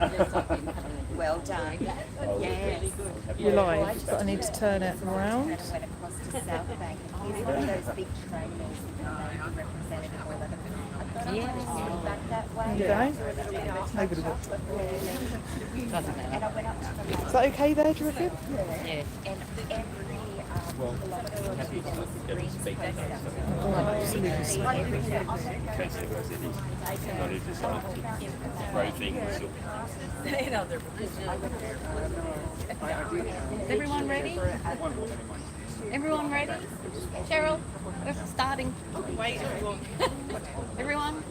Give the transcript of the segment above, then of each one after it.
Well done. Yes. You're live, but I need to turn it around. Went across to South Bank. Here's one of those big trainers representative or like back that way. There you go. Nobody will. And I went up to the Is that okay there, do you reckon? and every kilometre or two there was a green space. Oh, absolutely. Is everyone ready? Everyone ready? Cheryl, we're starting. Wait, everyone. Everyone?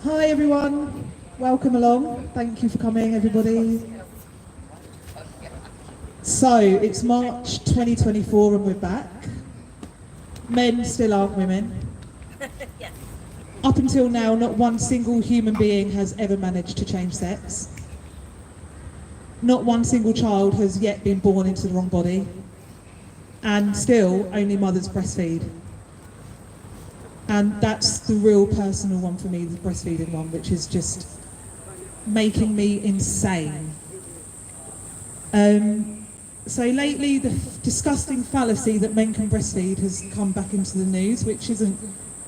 Hi everyone, welcome along. Thank you for coming, everybody. So it's March 2024 and we're back. Men still aren't women. Up until now, not one single human being has ever managed to change sex. Not one single child has yet been born into the wrong body. And still, only mothers breastfeed. And that's the real personal one for me, the breastfeeding one, which is just making me insane. So lately, the disgusting fallacy that men can breastfeed has come back into the news, which isn't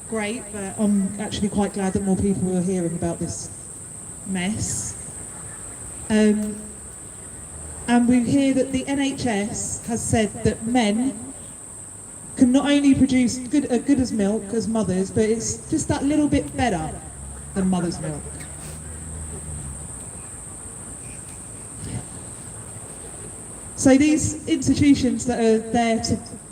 great, but I'm actually quite glad that more people are hearing about this mess. And we hear that the NHS has said that men can not only produce good as milk as mothers, but it's just that little bit better than mother's milk. So these institutions that are there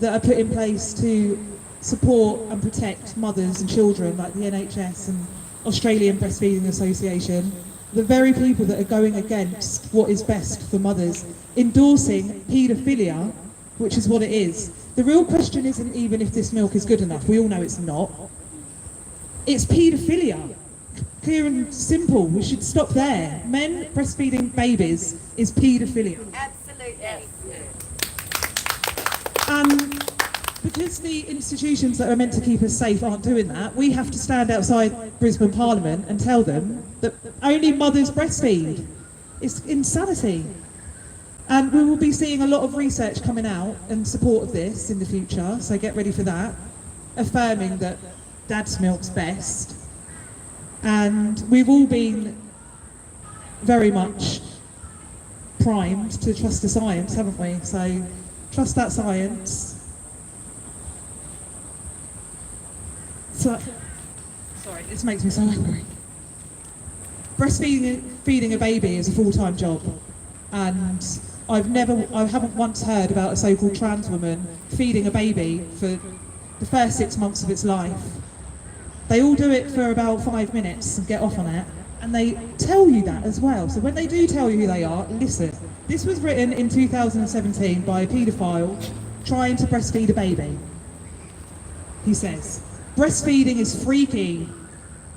that are put in place to support and protect mothers and children, like the NHS and Australian Breastfeeding Association, the very people that are going against what is best for mothers, endorsing paedophilia, which is what it is. The real question isn't even if this milk is good enough. We all know it's not. It's paedophilia. Clear and simple. We should stop there. Men breastfeeding babies is paedophilia. Absolutely. And because the institutions that are meant to keep us safe aren't doing that, we have to stand outside Brisbane Parliament and tell them that only mothers breastfeed. It's insanity. And we will be seeing a lot of research coming out in support of this in the future, so get ready for that, affirming that dad's milk's best. And we've all been very much primed to trust the science, haven't we? So trust that science. So, sorry, this makes me so angry. Breastfeeding a baby is a full-time job, and I haven't once heard about a so-called trans woman feeding a baby for the first 6 months of its life. They all do it for about 5 minutes and get off on it, and they tell you that as well. So when they do tell you who they are, listen. This was written in 2017 by a paedophile trying to breastfeed a baby. He says, breastfeeding is freaky,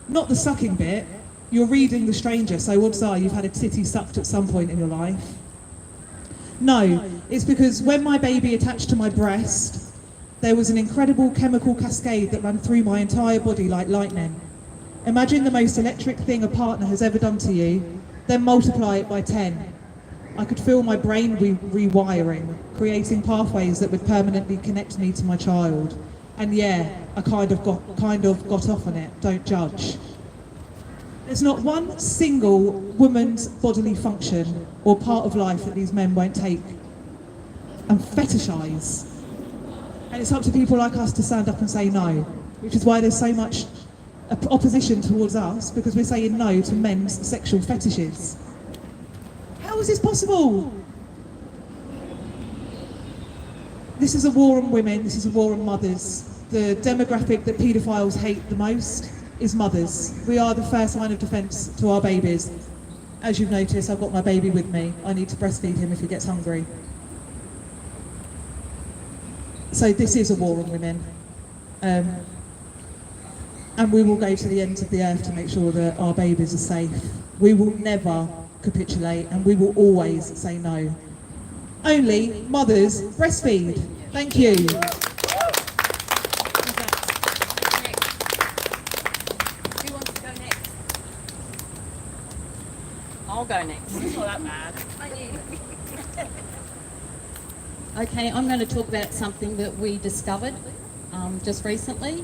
not the sucking bit. You're reading The Stranger, so odds are you've had a titty sucked at some point in your life. No, it's because when my baby attached to my breast, there was an incredible chemical cascade that ran through my entire body like lightning. Imagine the most electric thing a partner has ever done to you, then multiply it by 10. I could feel my brain rewiring, creating pathways that would permanently connect me to my child. And yeah, I kind of got off on it, don't judge. There's not one single woman's bodily function or part of life that these men won't take and fetishise. And it's up to people like us to stand up and say no, which is why there's so much opposition towards us, because we're saying no to men's sexual fetishes. How is this possible? This is a war on women, this is a war on mothers. The demographic that paedophiles hate the most is mothers. We are the first line of defence to our babies. As you've noticed, I've got my baby with me. I need to breastfeed him if he gets hungry. So this is a war on women. And we will go to the ends of the earth to make sure that our babies are safe. We will never capitulate, and we will always say no. Only mothers breastfeed. Thank you. I'll go next. It's not that bad. Okay, I'm going to talk about something that we discovered just recently.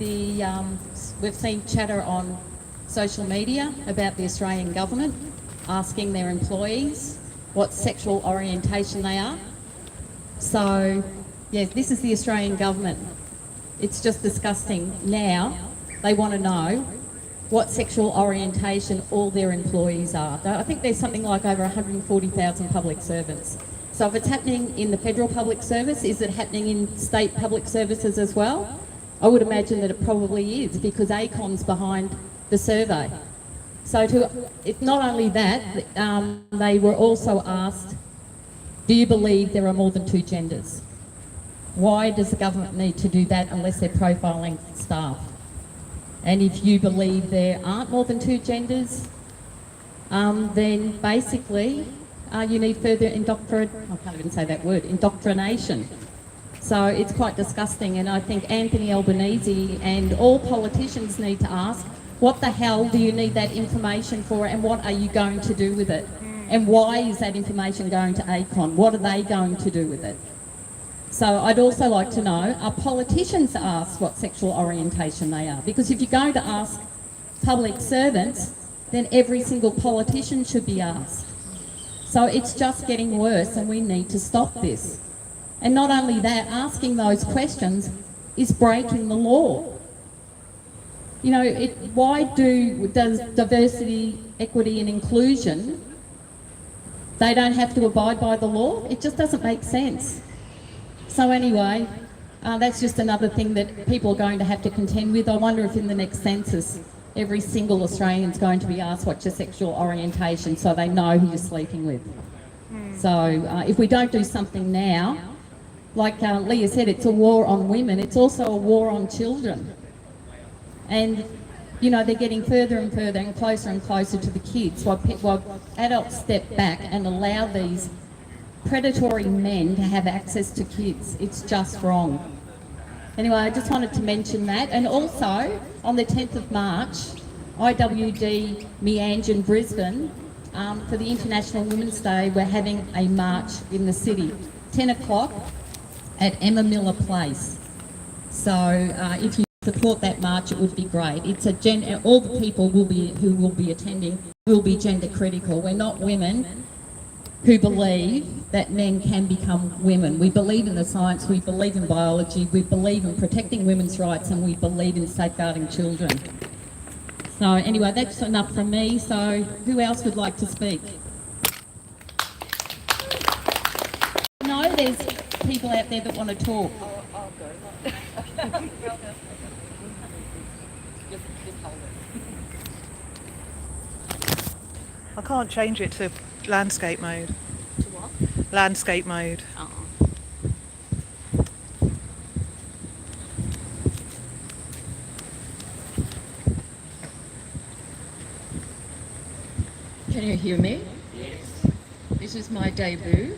We've seen chatter on social media about the Australian government asking their employees what sexual orientation they are. So, yes, this is the Australian government. It's just disgusting. Now they want to know what sexual orientation all their employees are. I think there's something like over 140,000 public servants. So if it's happening in the federal public service, is it happening in state public services as well? I would imagine that it probably is, because ACON's behind the survey. So if not only that, they were also asked, do you believe there are more than 2 genders? Why does the government need to do that unless they're profiling staff? And if you believe there aren't more than 2 genders, then basically you need further indoctrination. So it's quite disgusting, and I think Anthony Albanese and all politicians need to ask, what the hell do you need that information for, and what are you going to do with it? And why is that information going to ACON? What are they going to do with it? So I'd also like to know, are politicians asked what sexual orientation they are? Because if you're going to ask public servants, then every single politician should be asked. So it's just getting worse, and we need to stop this. And not only that, asking those questions is breaking the law. You know, why does diversity, equity and inclusion, they don't have to abide by the law? It just doesn't make sense. So anyway, that's just another thing that people are going to have to contend with. I wonder if in the next census, every single Australian's going to be asked what's your sexual orientation, so they know who you're sleeping with. So if we don't do something now, like Leah said, it's a war on women, it's also a war on children. And, you know, they're getting further and further and closer to the kids while adults step back and allow these predatory men to have access to kids. It's just wrong. Anyway, I just wanted to mention that. And also, on the 10th of March, IWD Meange in Brisbane, for the International Women's Day, we're having a march in the city, 10 o'clock at Emma Miller Place. So if you support that march, it would be great. It's all the people who will be attending will be gender critical. We're not women who believe that men can become women. We believe in the science, we believe in biology, we believe in protecting women's rights, and we believe in safeguarding children. So anyway, that's enough from me. So who else would like to speak? No, there's people out there that want to talk. I'll go. I can't change it to landscape mode. To what? Landscape mode. Oh. Can you hear me? Yes. This is my debut.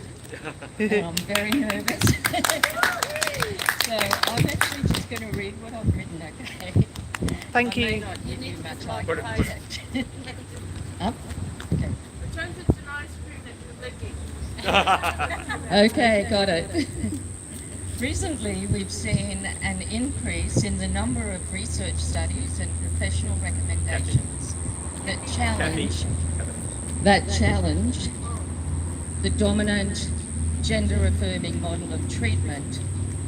I'm very nervous. So I'm actually just going to read what I've written, okay? Thank I may you. not give you much like it. Up? Okay. Pretend it's an ice cream that you're licking. Okay, got it. Recently, we've seen an increase in the number of research studies and professional recommendations that challenge the dominant gender-affirming model of treatment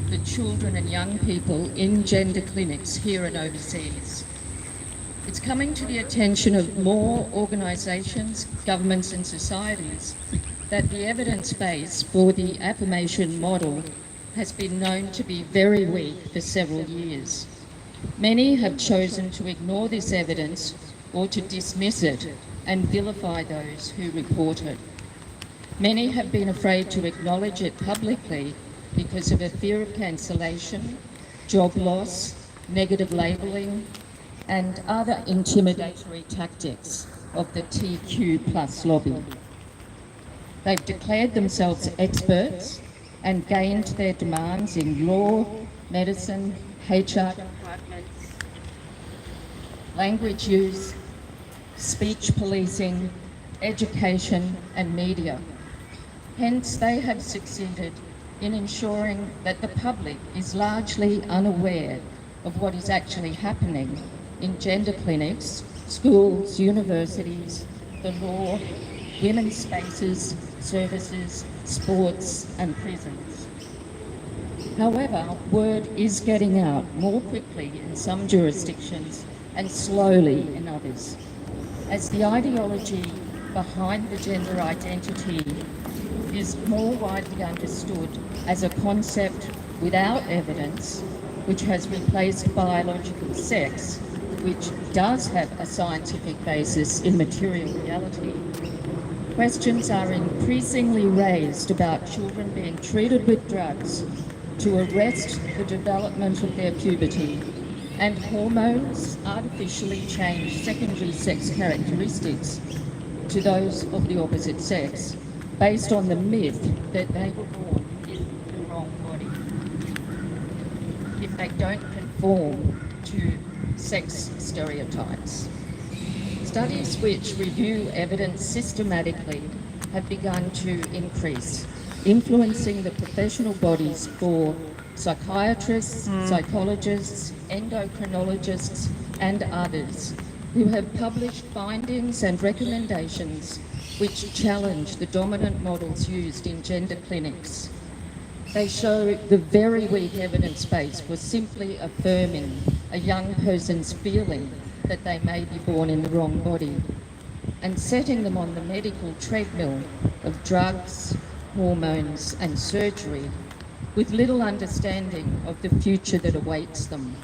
for children and young people in gender clinics here and overseas. It's coming to the attention of more organisations, governments and societies that the evidence base for the affirmation model has been known to be very weak for several years. Many have chosen to ignore this evidence or to dismiss it and vilify those who report it. Many have been afraid to acknowledge it publicly because of a fear of cancellation, job loss, negative labelling, and other intimidatory tactics of the TQ+ lobby. They've declared themselves experts and gained their demands in law, medicine, HR departments, language use, speech policing, education and media. Hence, they have succeeded in ensuring that the public is largely unaware of what is actually happening in gender clinics, schools, universities, the law, women's spaces, services, sports and prisons. However, word is getting out more quickly in some jurisdictions and slowly in others, as the ideology behind the gender identity is more widely understood as a concept without evidence, which has replaced biological sex, which does have a scientific basis in material reality. Questions are increasingly raised about children being treated with drugs to arrest the development of their puberty, and hormones artificially change secondary sex characteristics to those of the opposite sex, based on the myth that they were born in the wrong body if they don't conform to sex stereotypes. Studies which review evidence systematically have begun to increase, influencing the professional bodies for psychiatrists, psychologists, endocrinologists, and others who have published findings and recommendations which challenge the dominant models used in gender clinics. They show the very weak evidence base for simply affirming a young person's feeling that they may be born in the wrong body and setting them on the medical treadmill of drugs, hormones and surgery with little understanding of the future that awaits them.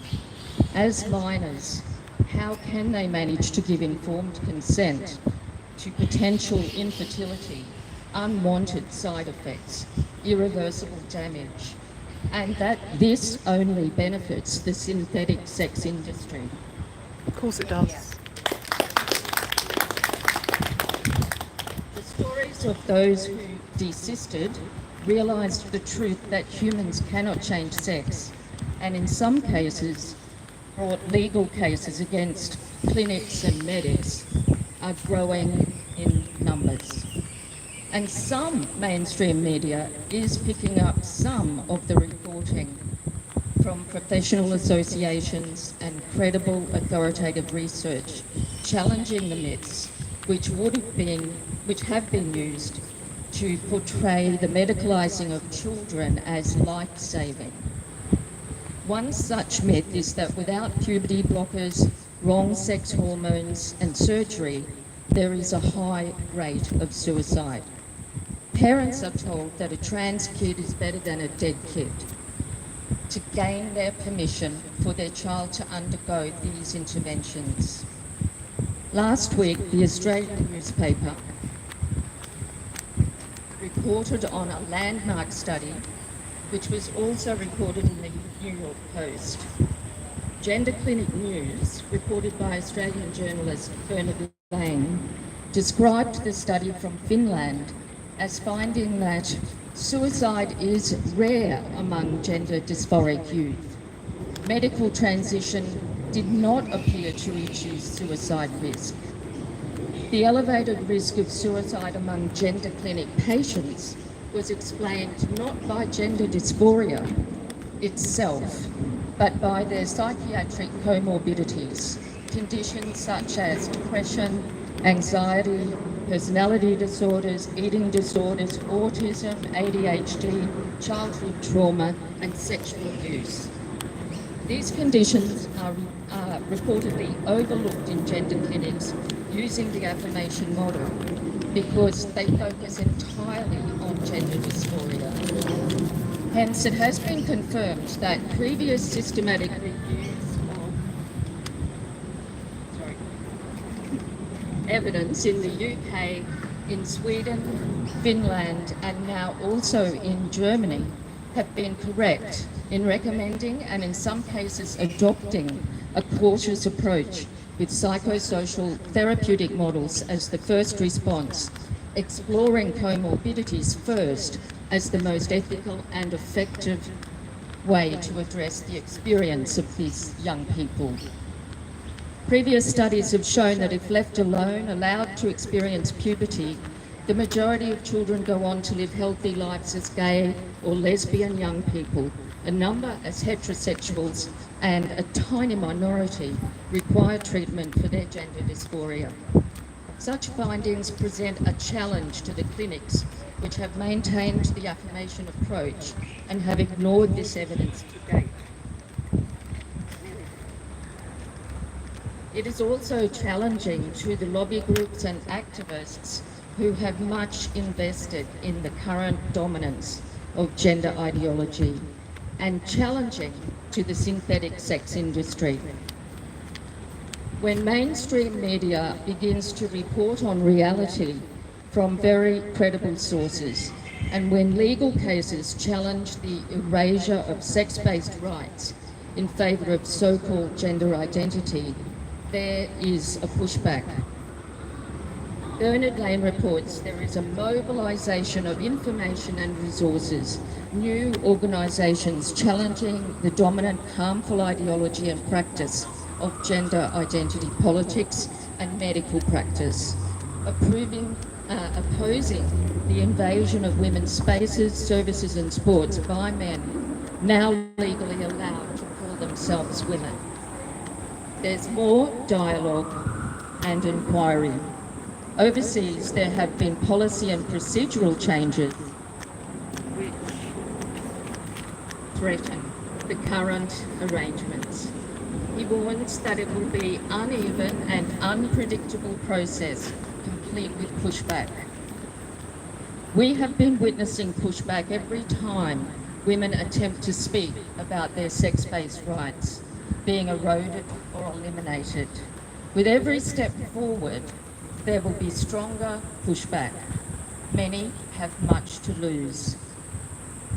As minors, how can they manage to give informed consent to potential infertility, unwanted side effects, irreversible damage, and that this only benefits the synthetic sex industry? Of course it does. The stories of those who desisted realised the truth that humans cannot change sex, and in some cases brought legal cases against clinics and medics are growing in numbers. And some mainstream media is picking up some of the reporting from professional associations and credible authoritative research, challenging the myths which have been used to portray the medicalising of children as life-saving. One such myth is that without puberty blockers, wrong sex hormones and surgery, there is a high rate of suicide. Parents are told that a trans kid is better than a dead kid, to gain their permission for their child to undergo these interventions. Last week, the Australian newspaper reported on a landmark study which was also reported in the New York Post. Gender Clinic News, reported by Australian journalist Bernard Lane, described the study from Finland as finding that suicide is rare among gender dysphoric youth. Medical transition did not appear to reduce suicide risk. The elevated risk of suicide among gender clinic patients was explained not by gender dysphoria itself, but by their psychiatric comorbidities, conditions such as depression, anxiety, personality disorders, eating disorders, autism, ADHD, childhood trauma, and sexual abuse. These conditions are reportedly overlooked in gender clinics using the affirmation model because they focus entirely on gender dysphoria. Hence, it has been confirmed that previous systematic reviews of evidence in the UK, in Sweden, Finland, and now also in Germany have been correct in recommending and in some cases adopting a cautious approach with psychosocial therapeutic models as the first response, exploring comorbidities first as the most ethical and effective way to address the experience of these young people. Previous studies have shown that if left alone, allowed to experience puberty, the majority of children go on to live healthy lives as gay or lesbian young people, a number as heterosexuals, and a tiny minority require treatment for their gender dysphoria. Such findings present a challenge to the clinics, which have maintained the affirmation approach and have ignored this evidence to date. It is also challenging to the lobby groups and activists who have much invested in the current dominance of gender ideology, and challenging to the synthetic sex industry. When mainstream media begins to report on reality from very credible sources, and when legal cases challenge the erasure of sex-based rights in favour of so-called gender identity, there is a pushback. Bernard Lane reports there is a mobilisation of information and resources, new organisations challenging the dominant harmful ideology and practice of gender identity politics and medical practice, opposing the invasion of women's spaces, services and sports by men now legally allowed to call themselves women. There's more dialogue and inquiry. Overseas, there have been policy and procedural changes which threaten the current arrangements. He warns that it will be uneven and unpredictable process, complete with pushback. We have been witnessing pushback every time women attempt to speak about their sex-based rights being eroded or eliminated. With every step forward, there will be stronger pushback. Many have much to lose.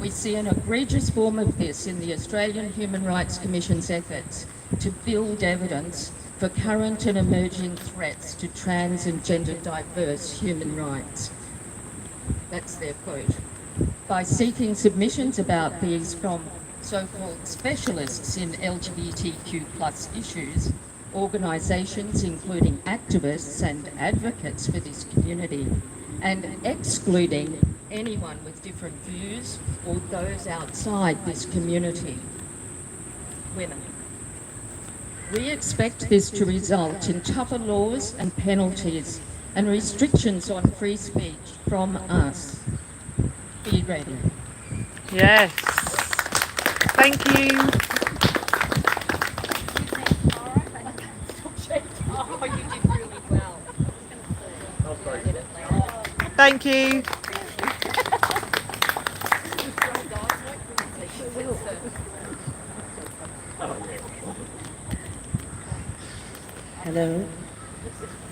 We see an egregious form of this in the Australian Human Rights Commission's efforts to build evidence for current and emerging threats to trans and gender diverse human rights. That's their quote. By seeking submissions about these from so-called specialists in LGBTQ+ issues, organisations including activists and advocates for this community, and excluding anyone with different views or those outside this community, women. We expect this to result in tougher laws and penalties and restrictions on free speech from us. Be ready. Yes. Thank you. Oh, you did really well. Thank you. Hello.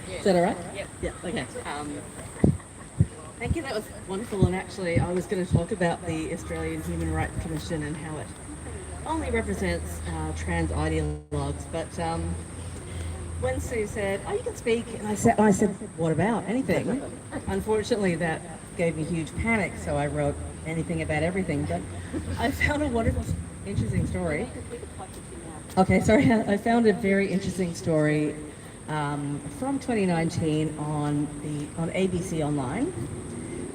Is that all right? Yep. Yeah. Okay. Thank you. That was wonderful. And actually, I was going to talk about the Australian Human Rights Commission and how it only represents trans ideologues. But when Sue said, "Oh, you can speak," and I said, "What about anything?" Unfortunately, that gave me huge panic, so I wrote anything about everything. But I found a wonderful, interesting story. Okay, sorry. I found a very interesting story from 2019 on ABC Online.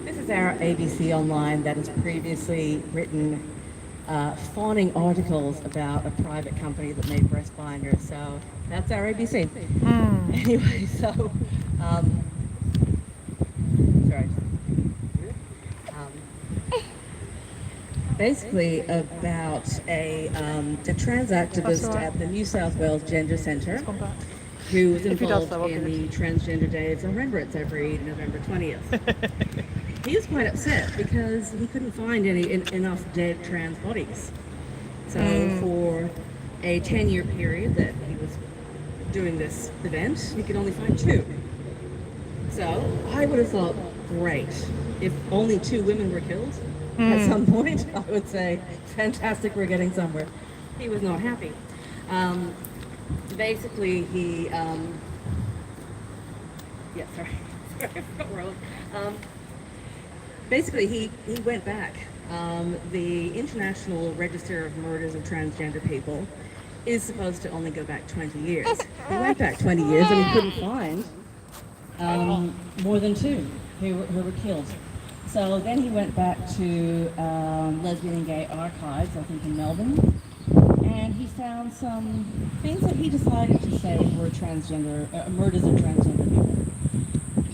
This is our ABC Online that has previously written fawning articles about a private company that made breast binders. So that's our ABC. Anyway, so sorry. Basically about a trans activist at the New South Wales Gender Centre who was involved in the Transgender Days in Remembrance every November 20th. He was quite upset because he couldn't find enough dead trans bodies. So for a 10-year period that he was doing this event, he could only find 2. So I would have thought, great, if only 2 women were killed at some point, I would say, fantastic, we're getting somewhere. He was not happy. Basically, he, basically, he went back. The International Register of Murders of Transgender People is supposed to only go back 20 years. He went back 20 years and he couldn't find more than two who were killed. So then he went back to lesbian and gay archives, I think in Melbourne, and he found some things that he decided to say were transgender, murders of transgender people.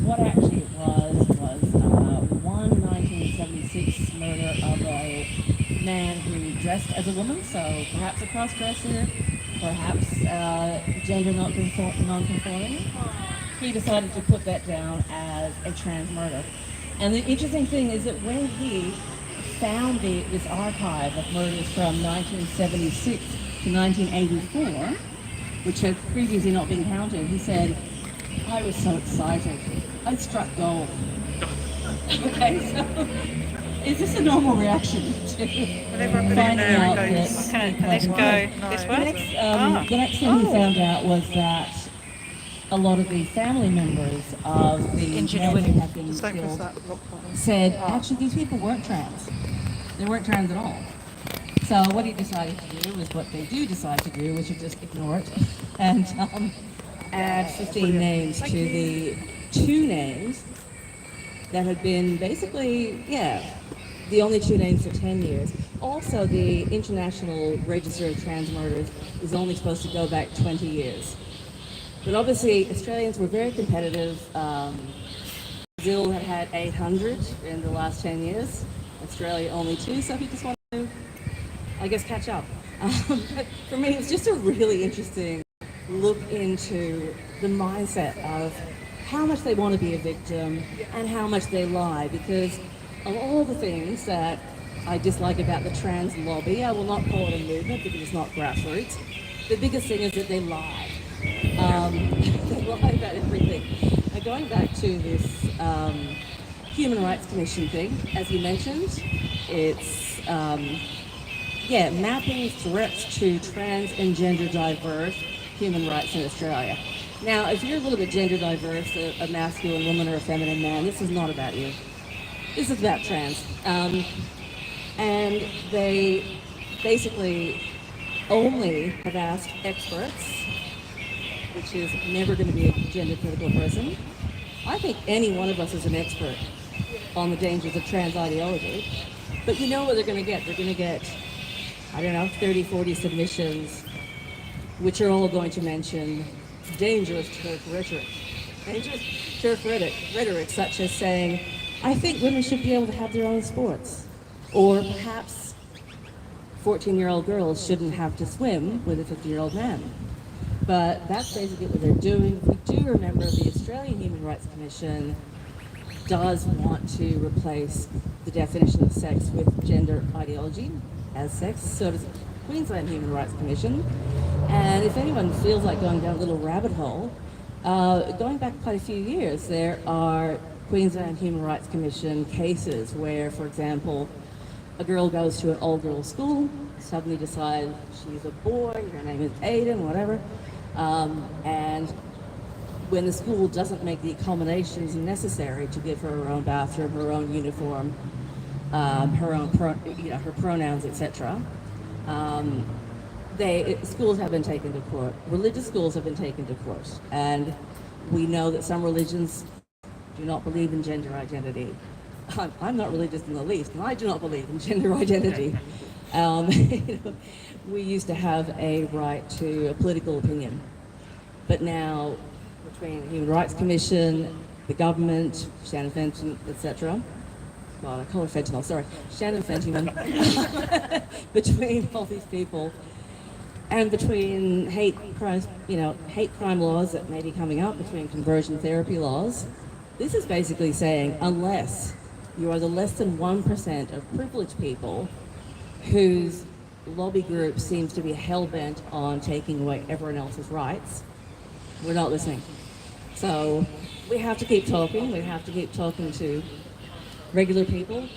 What actually it was one 1976 murder of a man who dressed as a woman, so perhaps a cross-dresser, perhaps gender non-conforming. He decided to put that down as a trans murder. And the interesting thing is that when he found this archive of murders from 1976 to 1984, which had previously not been counted, he said, I was so excited. I struck gold. Okay, so is this a normal reaction to Whenever I put it in finding there, out it that goes, can this go this way? the next thing he found out was that a lot of the family members of the men who had been Just don't press killed that rock button. said actually these people weren't trans. They weren't trans at all. So what he decided to do was what they do decide to do, which is just ignore it and add 15 names to the 2 names that had been basically, the only 2 names for 10 years. Also, the International Register of Trans Murders is only supposed to go back 20 years. But obviously, Australians were very competitive. Brazil had had 800 in the last 10 years. Australia only 2, so he just wanted to, I guess, catch up. But for me, it was just a really interesting look into the mindset of how much they want to be a victim and how much they lie, because of all the things that I dislike about the trans lobby, I will not call it a movement because it's not grassroots. The biggest thing is that they lie. They lie about everything. And going back to this Human Rights Commission thing, as you mentioned, it's mapping threats to trans and gender diverse human rights in Australia. Now, if you're a little bit gender diverse, a masculine woman or a feminine man, this is not about you. This is about trans. And they basically only have asked experts, which is never going to be a gender critical person. I think any one of us is an expert on the dangers of trans ideology. But you know what they're going to get. They're going to get, 30, 40 submissions, which are all going to mention dangerous turf rhetoric. Dangerous turf rhetoric, such as saying, I think women should be able to have their own sports. Or perhaps 14-year-old girls shouldn't have to swim with a 50-year-old man. But that's basically what they're doing. We do remember the Australian Human Rights Commission does want to replace the definition of sex with gender ideology as sex. So does the Queensland Human Rights Commission. And if anyone feels like going down a little rabbit hole, going back quite a few years, there are Queensland Human Rights Commission cases where, for example, a girl goes to an all-girls school, suddenly decides she's a boy, her name is Aiden, whatever, and when the school doesn't make the accommodations necessary to give her her own bathroom, her own uniform, her pronouns, etc., schools have been taken to court. Religious schools have been taken to court, and we know that some religions do not believe in gender identity. I'm not religious in the least, and I do not believe in gender identity. We used to have a right to a political opinion, but now between the Human Rights Commission, the government, Shannon Fenton, etc. God, I call her fentanyl. Sorry, Shannon Fentiman. Between all these people, and between hate crime laws that may be coming up, between conversion therapy laws, this is basically saying unless you are the less than 1% of privileged people whose lobby group seems to be hell-bent on taking away everyone else's rights, we're not listening. So we have to keep talking. We have to keep talking to regular people,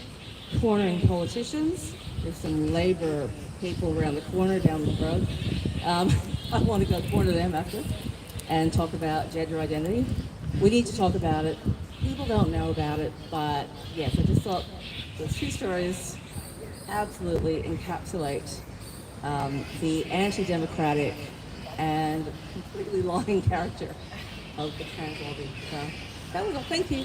cornering politicians. There's some Labor people around the corner down the road. I want to go corner them after and talk about gender identity. We need to talk about it. People don't know about it, but yes, I just thought those 2 stories absolutely encapsulate the anti-democratic and completely lying character of the trans lobby. So that was all. Thank you.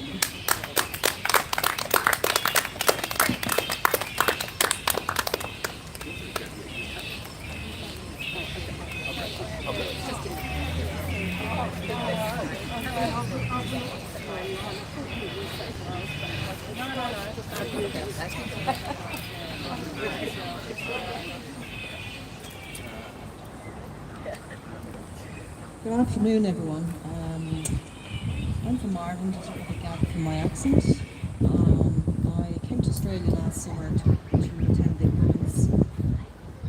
Good afternoon, everyone. I'm from Ireland, as you probably gather from my accent. I came to Australia last summer to attend the Women's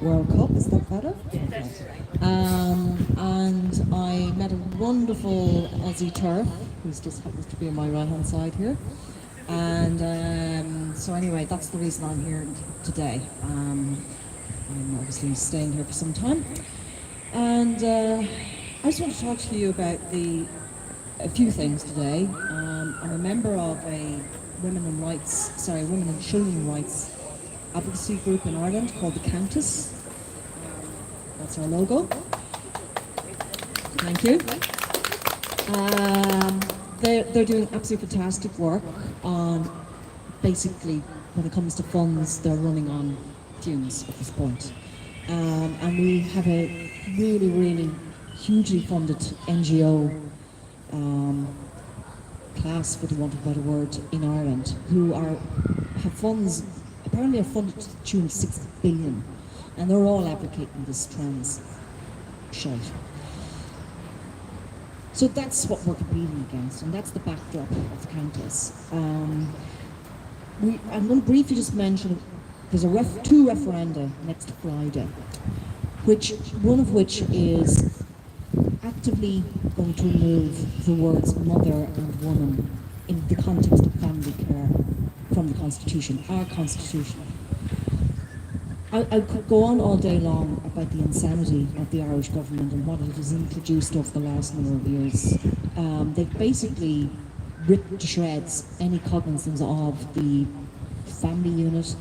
World Cup. Is that better? Okay. And I met a wonderful Aussie turf, who's just happens to be on my right-hand side here. And so anyway, that's the reason I'm here today. I'm obviously staying here for some time. And I just want to talk to you about a few things today. I'm a member of a women and children rights advocacy group in Ireland called the Countess. That's our logo. Thank you. They're doing absolutely fantastic work on basically when it comes to funds they're running on fumes at this point. And we have a really hugely funded NGO class, for the want of a better word, in Ireland, who have funds, apparently are funded to the tune of 6 billion, and they're all advocating this trans shite. So that's what we're competing against, and that's the backdrop of the Countess. I'm going to briefly just mention there's two referenda next Friday, one of which is actively going to remove the words mother and woman in the context of family care from the Constitution, our Constitution. I could go on all day long about the insanity of the Irish government and what it has introduced over the last number of years. They've basically ripped to shreds any cognizance of the family unit.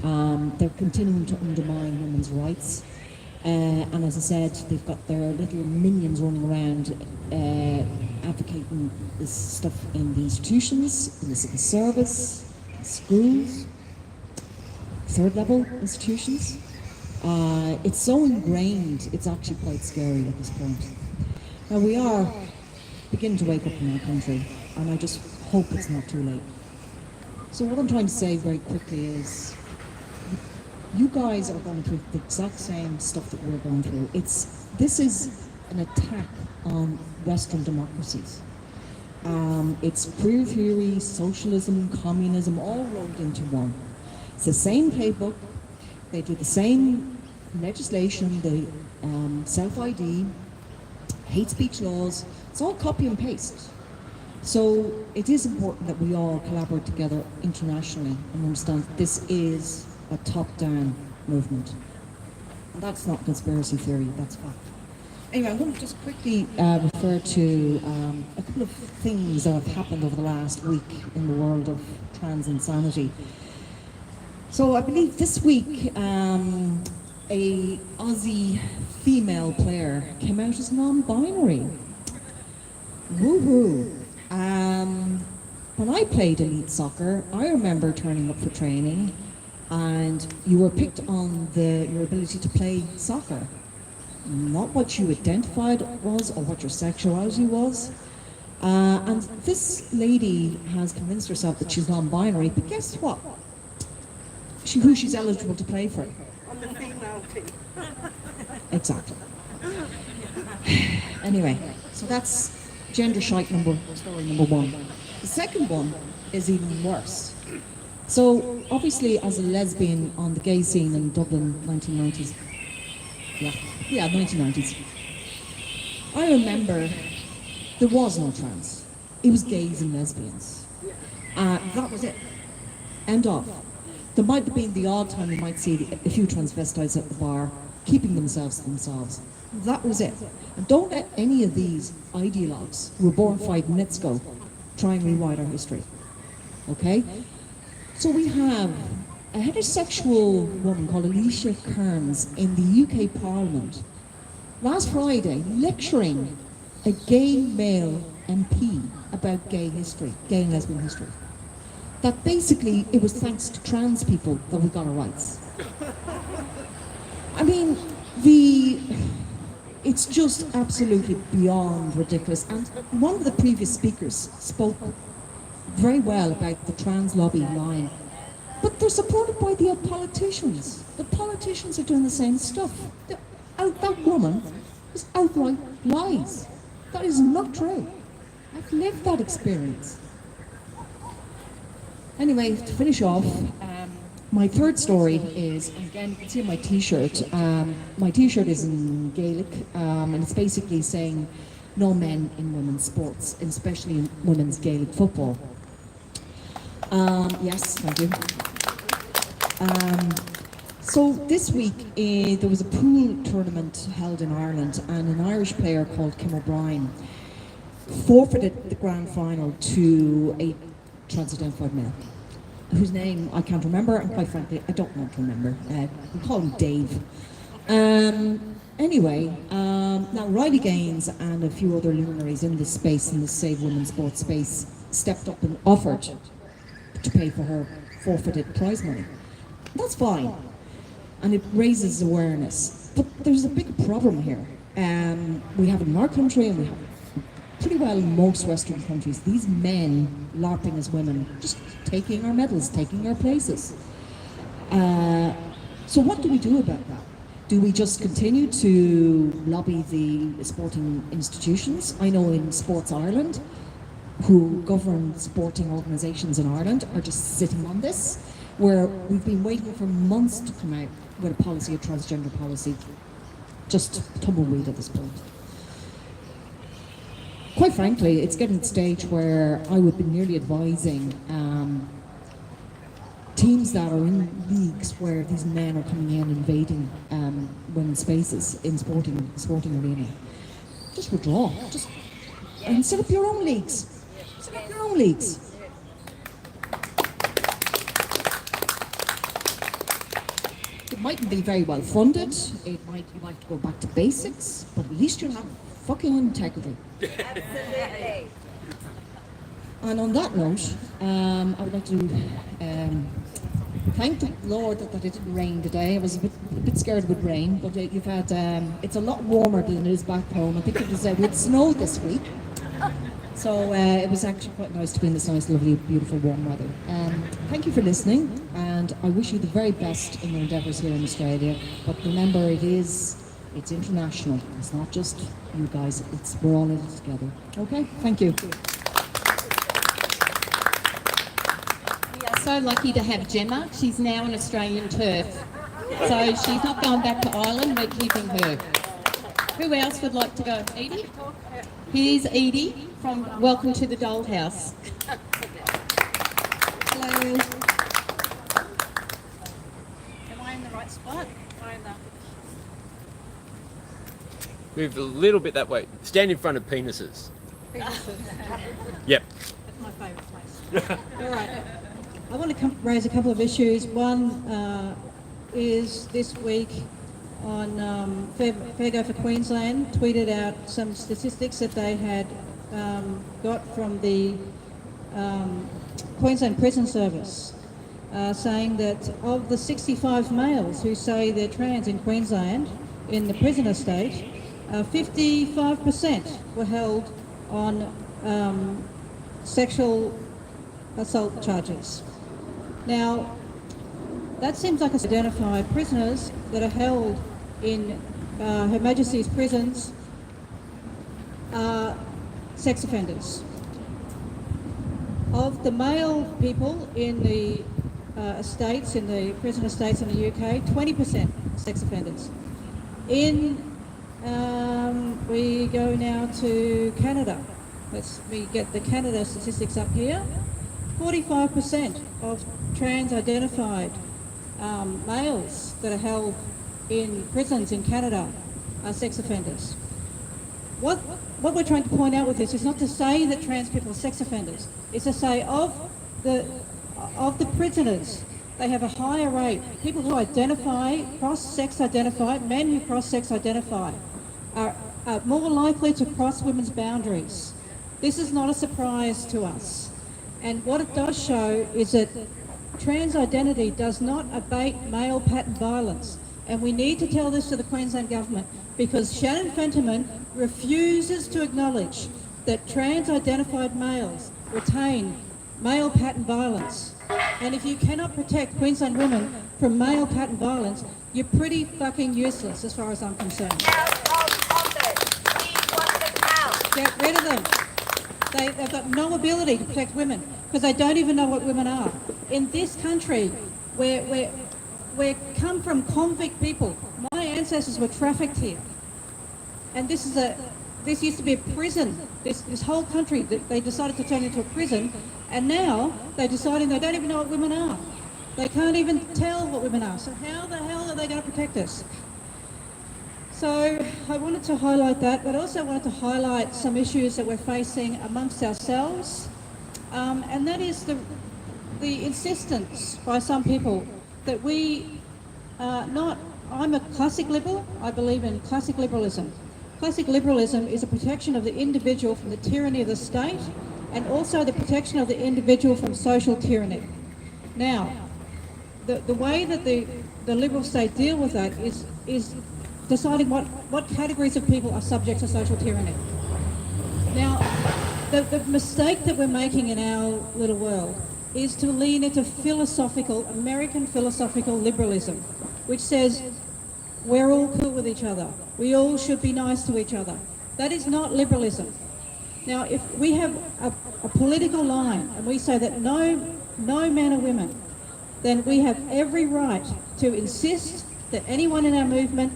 They're continuing to undermine women's rights. And as I said, they've got their little minions running around advocating this stuff in the institutions, in the civil service, in schools, third level institutions. It's so ingrained, it's actually quite scary at this point. Now we are beginning to wake up in our country, and I just hope it's not too late. So what I'm trying to say very quickly is, you guys are going through the exact same stuff that we're going through. This is an attack on Western democracies. It's queer theory, socialism, communism, all rolled into one. It's the same playbook. They do the same legislation, the self-ID, hate speech laws. It's all copy and paste. So it is important that we all collaborate together internationally and understand that this is a top-down movement. And that's not conspiracy theory, that's fact. Anyway, I'm going to just quickly refer to a couple of things that have happened over the last week in the world of trans insanity. So I believe this week a Aussie female player came out as non-binary. Woohoo! When I played elite soccer, I remember turning up for training and you were picked on your ability to play soccer, not what you identified was or what your sexuality was. And this lady has convinced herself that she's non-binary, but guess what? Who she's eligible to play for. On the female team. Exactly. Anyway, so that's gender shite story number one. The second one is even worse. So obviously as a lesbian on the gay scene in Dublin, 1990s, yeah, 1990s, I remember there was no trans. It was gays and lesbians. That was it. End of. There might have been the odd time you might see a few transvestites at the bar keeping themselves to themselves. That was it. And don't let any of these ideologues who were born 5 minutes ago try and rewrite our history. Okay? So we have a heterosexual woman called Alicia Kearns in the UK Parliament last Friday lecturing a gay male MP about gay history, gay and lesbian history. That basically it was thanks to trans people that we got our rights. I mean, it's just absolutely beyond ridiculous. And one of the previous speakers spoke very well about the trans lobby line. But they're supported by the politicians. The politicians are doing the same stuff. That woman is outright lies. That is not true. I've lived that experience. Anyway, to finish off, my third story is, and again, you can see my t-shirt. My t-shirt is in Gaelic, and it's basically saying no men in women's sports, and especially in women's Gaelic football. Yes, thank you. So this week there was a pool tournament held in Ireland, and an Irish player called Kim O'Brien forfeited the grand final to a trans-identified male, whose name I can't remember, and quite frankly I don't want to remember. We call him Dave. Anyway, now Riley Gaines and a few other luminaries in this space, in the Save Women's Sports space, stepped up and offered to pay for her forfeited prize money. That's fine, and it raises awareness. But there's a big problem here. We have it in our country, and we have pretty well in most Western countries, these men LARPing as women, just taking our medals, taking our places. So what do we do about that? Do we just continue to lobby the sporting institutions? I know in Sports Ireland, who govern sporting organisations in Ireland, are just sitting on this, where we've been waiting for months to come out with a policy, a transgender policy, just tumbleweed at this point. Quite frankly, it's getting to the stage where I would be nearly advising teams that are in leagues where these men are coming in invading women's spaces in sporting arena. Just withdraw. And set up your own leagues. Set up your own leagues. It mightn't be very well funded. You might go back to basics, but at least you're not fucking integrity. Absolutely. And on that note, I would like to thank the Lord that it didn't rain today. I was a bit scared it would rain, but you've had, it's a lot warmer than it is back home. I think it was with snow this week. So it was actually quite nice to be in this nice, lovely, beautiful, warm weather. Thank you for listening, and I wish you the very best in your endeavours here in Australia. But remember, it's international. It's not just you guys. We're all in it together. Okay? Thank you. We are so lucky to have Gemma. She's now on Australian turf. So she's not going back to Ireland. We're keeping her. Who else would like to go? Edie? Here's Edie from Welcome to the Dollhouse. Hello. Am I in the right spot? Am I in the... Move a little bit that way. Stand in front of penises. Yep. That's my favourite place. All right. I want to raise a couple of issues. One is this week on Fair Go for Queensland tweeted out some statistics that they had got from the Queensland Prison Service, saying that of the 65 males who say they're trans in Queensland, in the prison estate, 55% were held on sexual assault charges. Now, that seems like identify prisoners that are held in Her Majesty's prisons are sex offenders. Of the male people in the estates, in the prison estates in the UK, 20% sex offenders. We go now to Canada. We get the Canada statistics up here. 45% of trans-identified males that are held in prisons in Canada are sex offenders. What we're trying to point out with this is not to say that trans people are sex offenders. It's to say of the prisoners they have a higher rate. People who identify, cross-sex identify, men who cross-sex identify, are more likely to cross women's boundaries. This is not a surprise to us. And what it does show is that trans identity does not abate male pattern violence. And we need to tell this to the Queensland Government, because Shannon Fentiman refuses to acknowledge that trans-identified males retain male pattern violence. And if you cannot protect Queensland women from male pattern violence, you're pretty fucking useless as far as I'm concerned. Get rid of them. They've got no ability to protect women because they don't even know what women are. In this country, where we come from convict people. My ancestors were trafficked here. And this used to be a prison. This whole country, they decided to turn into a prison, and now they're deciding they don't even know what women are. They can't even tell what women are. So how the hell are they going to protect us? So I wanted to highlight that, but also wanted to highlight some issues that we're facing amongst ourselves, and that is the insistence by some people that we I'm a classic liberal. I believe in classic liberalism. Classic liberalism is a protection of the individual from the tyranny of the state, and also the protection of the individual from social tyranny. Now, the way that the Liberal state deal with that is deciding what categories of people are subject to social tyranny. Now, the mistake that we're making in our little world is to lean into American philosophical liberalism, which says we're all cool with each other. We all should be nice to each other. That is not liberalism. Now, if we have a political line and we say that no men or women, then we have every right to insist that anyone in our movement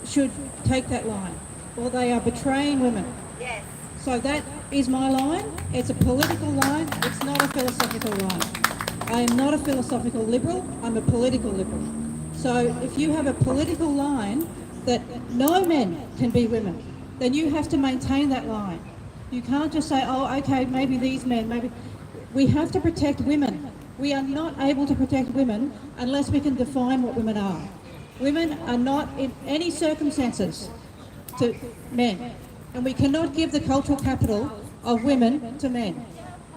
should take that line, or they are betraying women. Yes. So that is my line. It's a political line. It's not a philosophical line. I am not a philosophical liberal. I'm a political liberal. So if you have a political line that no men can be women, then you have to maintain that line. You can't just say, oh, okay, maybe these men, maybe. We have to protect women. We are not able to protect women unless we can define what women are. Women are not in any circumstances to men. And we cannot give the cultural capital of women to men.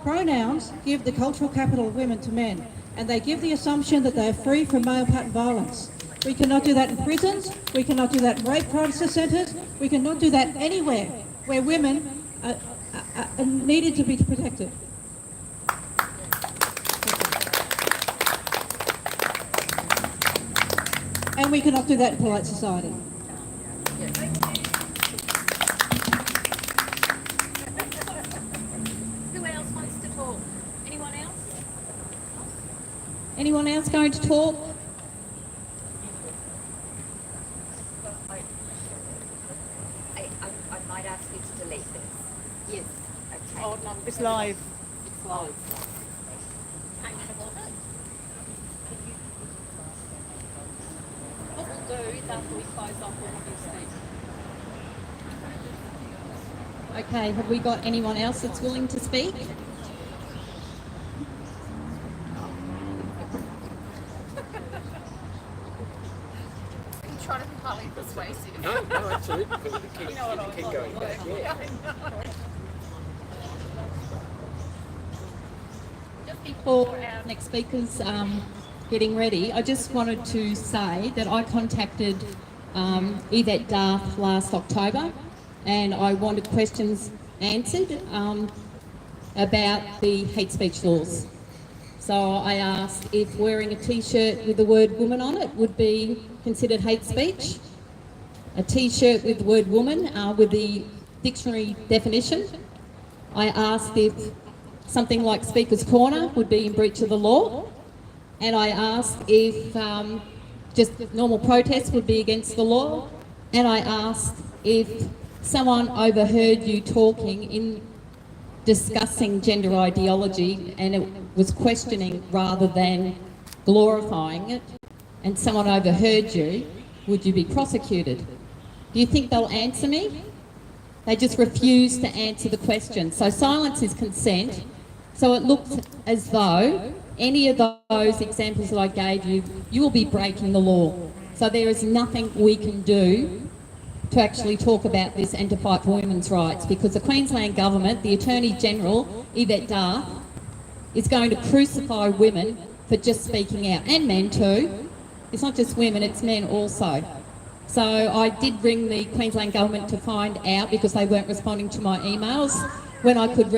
Pronouns give the cultural capital of women to men, and they give the assumption that they are free from male pattern violence. We cannot do that in prisons, we cannot do that in rape crisis centres, we cannot do that anywhere where women are needed to be protected. And we cannot do that in polite society. Who else wants to talk? Anyone else? Anyone else going to talk? I might ask you to delete this. Yes. Okay. Oh, no, It's live. It's live. Hang on a moment. What we'll do is after we close off, we'll have you speak. Okay, have we got anyone else that's willing to speak? I'm trying to be highly persuasive. No, absolutely. Because it keep going back. Yeah. Just before our next speakers getting ready, I just wanted to say that I contacted Yvette Darth last October, and I wanted questions answered about the hate speech laws. So I asked if wearing a t-shirt with the word woman on it would be considered hate speech. A t-shirt with the word woman with the dictionary definition. I asked if something like Speaker's Corner would be in breach of the law. And I asked if just normal protests would be against the law. And I asked if someone overheard you talking in discussing gender ideology and it was questioning rather than glorifying it, and someone overheard you, would you be prosecuted? Do you think they'll answer me? They just refuse to answer the question. So silence is consent. So it looks as though any of those examples that I gave you, you will be breaking the law. So there is nothing we can do to actually talk about this and to fight for women's rights, because the Queensland Government, the Attorney General, Yvette Darth, is going to crucify women for just speaking out, and men too. It's not just women, it's men also. So I did ring the Queensland Government to find out, because they weren't responding to my emails, when I could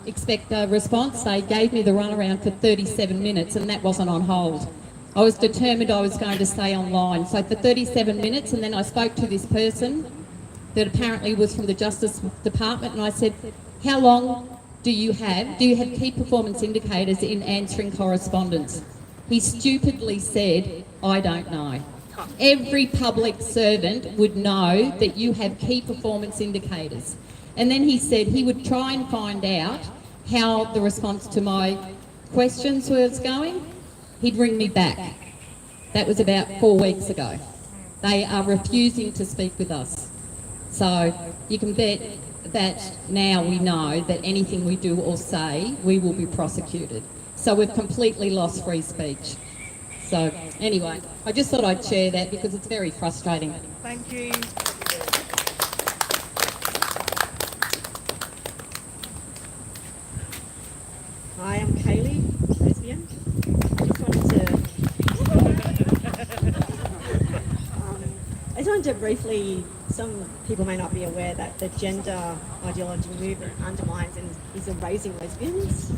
expect a response. They gave me the runaround for 37 minutes and that wasn't on hold. I was determined I was going to stay online. So for 37 minutes, and then I spoke to this person that apparently was from the Justice Department, and I said, how long do you have key performance indicators in answering correspondence? He stupidly said, I don't know. Every public servant would know that you have key performance indicators. And then he said he would try and find out how the response to my questions was going. He'd ring me back. That was about 4 weeks ago. They are refusing to speak with us. So you can bet that now we know that anything we do or say, we will be prosecuted. So we've completely lost free speech. So anyway, I just thought I'd share that because it's very frustrating. Thank you. Hi, I'm Kaylee, lesbian. I just wanted to briefly, some people may not be aware that the gender ideology movement undermines and is erasing lesbians.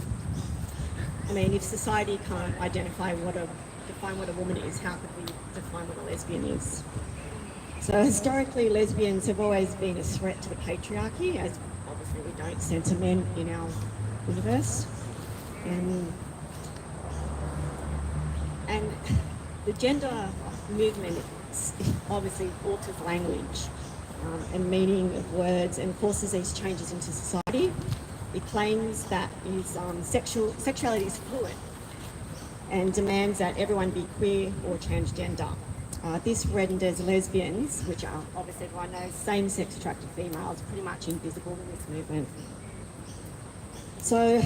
I mean, if society can't define what a woman is, how could we define what a lesbian is? So historically, lesbians have always been a threat to the patriarchy, as obviously we don't censor men in our universe. And the gender movement obviously alters language and meaning of words and forces these changes into society. It claims that sexuality is fluid and demands that everyone be queer or transgender. This renders lesbians, which are obviously everyone knows, same-sex attracted females, pretty much invisible in this movement. So,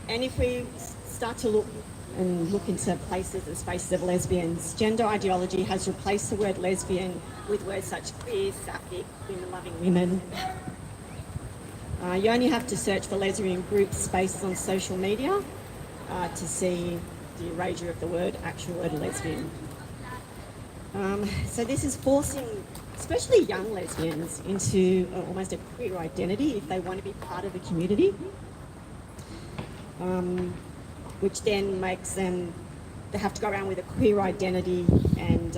and if we start to look into places and spaces of lesbians, gender ideology has replaced the word lesbian with words such as queer, sapphic, women-loving women. You only have to search for lesbian groups, spaces on social media to see the erasure of the actual word lesbian. So this is forcing, especially young lesbians, into almost a queer identity if they want to be part of the community. Which then makes them, they have to go around with a queer identity, and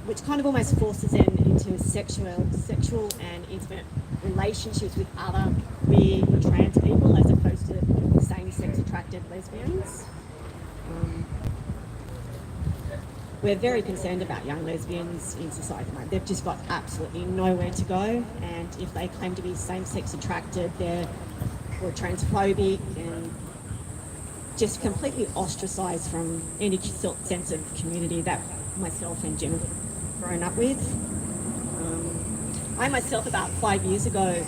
which kind of almost forces them into sexual and intimate relationships with other queer or trans people as opposed to same-sex attracted lesbians. We're very concerned about young lesbians in society. They've just got absolutely nowhere to go, and if they claim to be same-sex attracted, they're transphobic and just completely ostracised from any sense of community that myself and Jim have grown up with. I myself, about 5 years ago,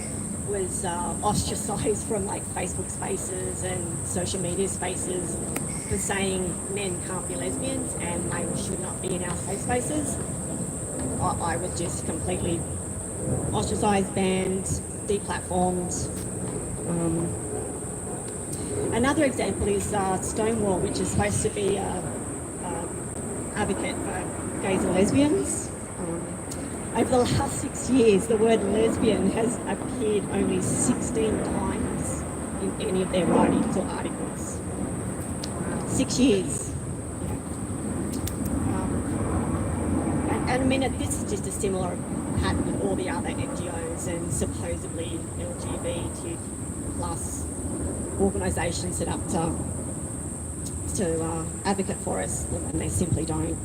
was ostracised from Facebook spaces and social media spaces for saying men can't be lesbians and males should not be in our safe spaces. I was just completely ostracised, banned, deplatformed. Another example is Stonewall, which is supposed to be an advocate for gays and lesbians. Over the last 6 years, the word lesbian has appeared only 16 times in any of their writings or articles. 6 years. And I mean, this is just a similar pattern with all the other NGOs and supposedly LGBT plus organisations set up to advocate for us, and they simply don't.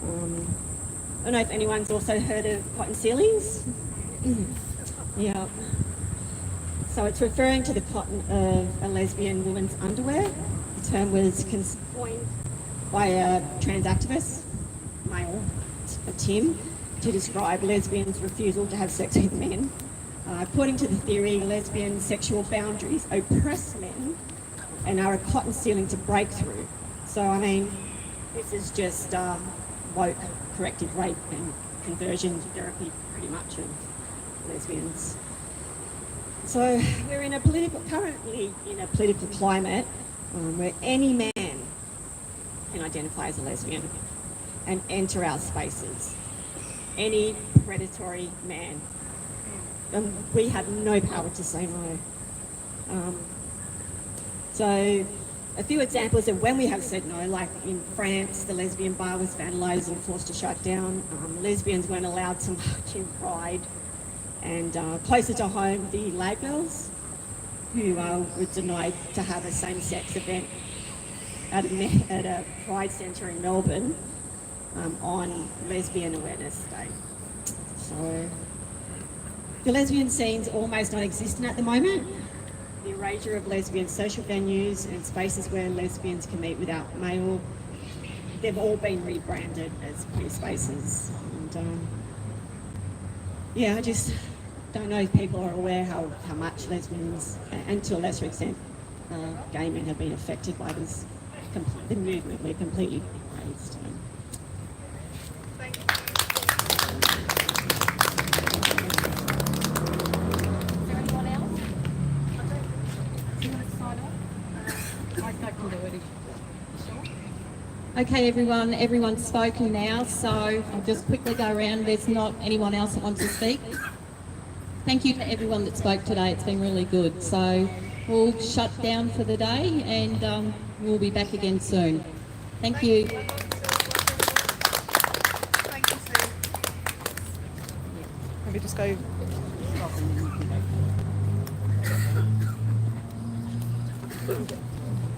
I don't know if anyone's also heard of cotton ceilings. Yeah. So it's referring to the cotton of a lesbian woman's underwear. The term was coined by a trans activist, male, Tim, to describe lesbians' refusal to have sex with men. According to the theory, lesbian sexual boundaries oppress men and are a cotton ceiling to break through. So, I mean, this is just woke corrective rape and conversion therapy, pretty much, of lesbians. So we're currently in a political climate where any man can identify as a lesbian and enter our spaces. Any predatory man. And we have no power to say no. So a few examples of when we have said no, like in France, the lesbian bar was vandalised and forced to shut down. Lesbians weren't allowed to march in Pride. And closer to home, the lag girls, who were denied to have a same-sex event at a Pride Centre in Melbourne on Lesbian Awareness Day. So the lesbian scene's almost non-existent at the moment. The erasure of lesbian social venues and spaces where lesbians can meet without male, they've all been rebranded as queer spaces. And yeah, I just don't know if people are aware how much lesbians, and to a lesser extent, gay men have been affected by this the movement we're completely raised. Okay, everyone's spoken now, so I'll just quickly go around. There's not anyone else that wants to speak. Thank you to everyone that spoke today. It's been really good. So we'll shut down for the day and we'll be back again soon. Thank you. Thank you, Sue. Maybe just go. Okay.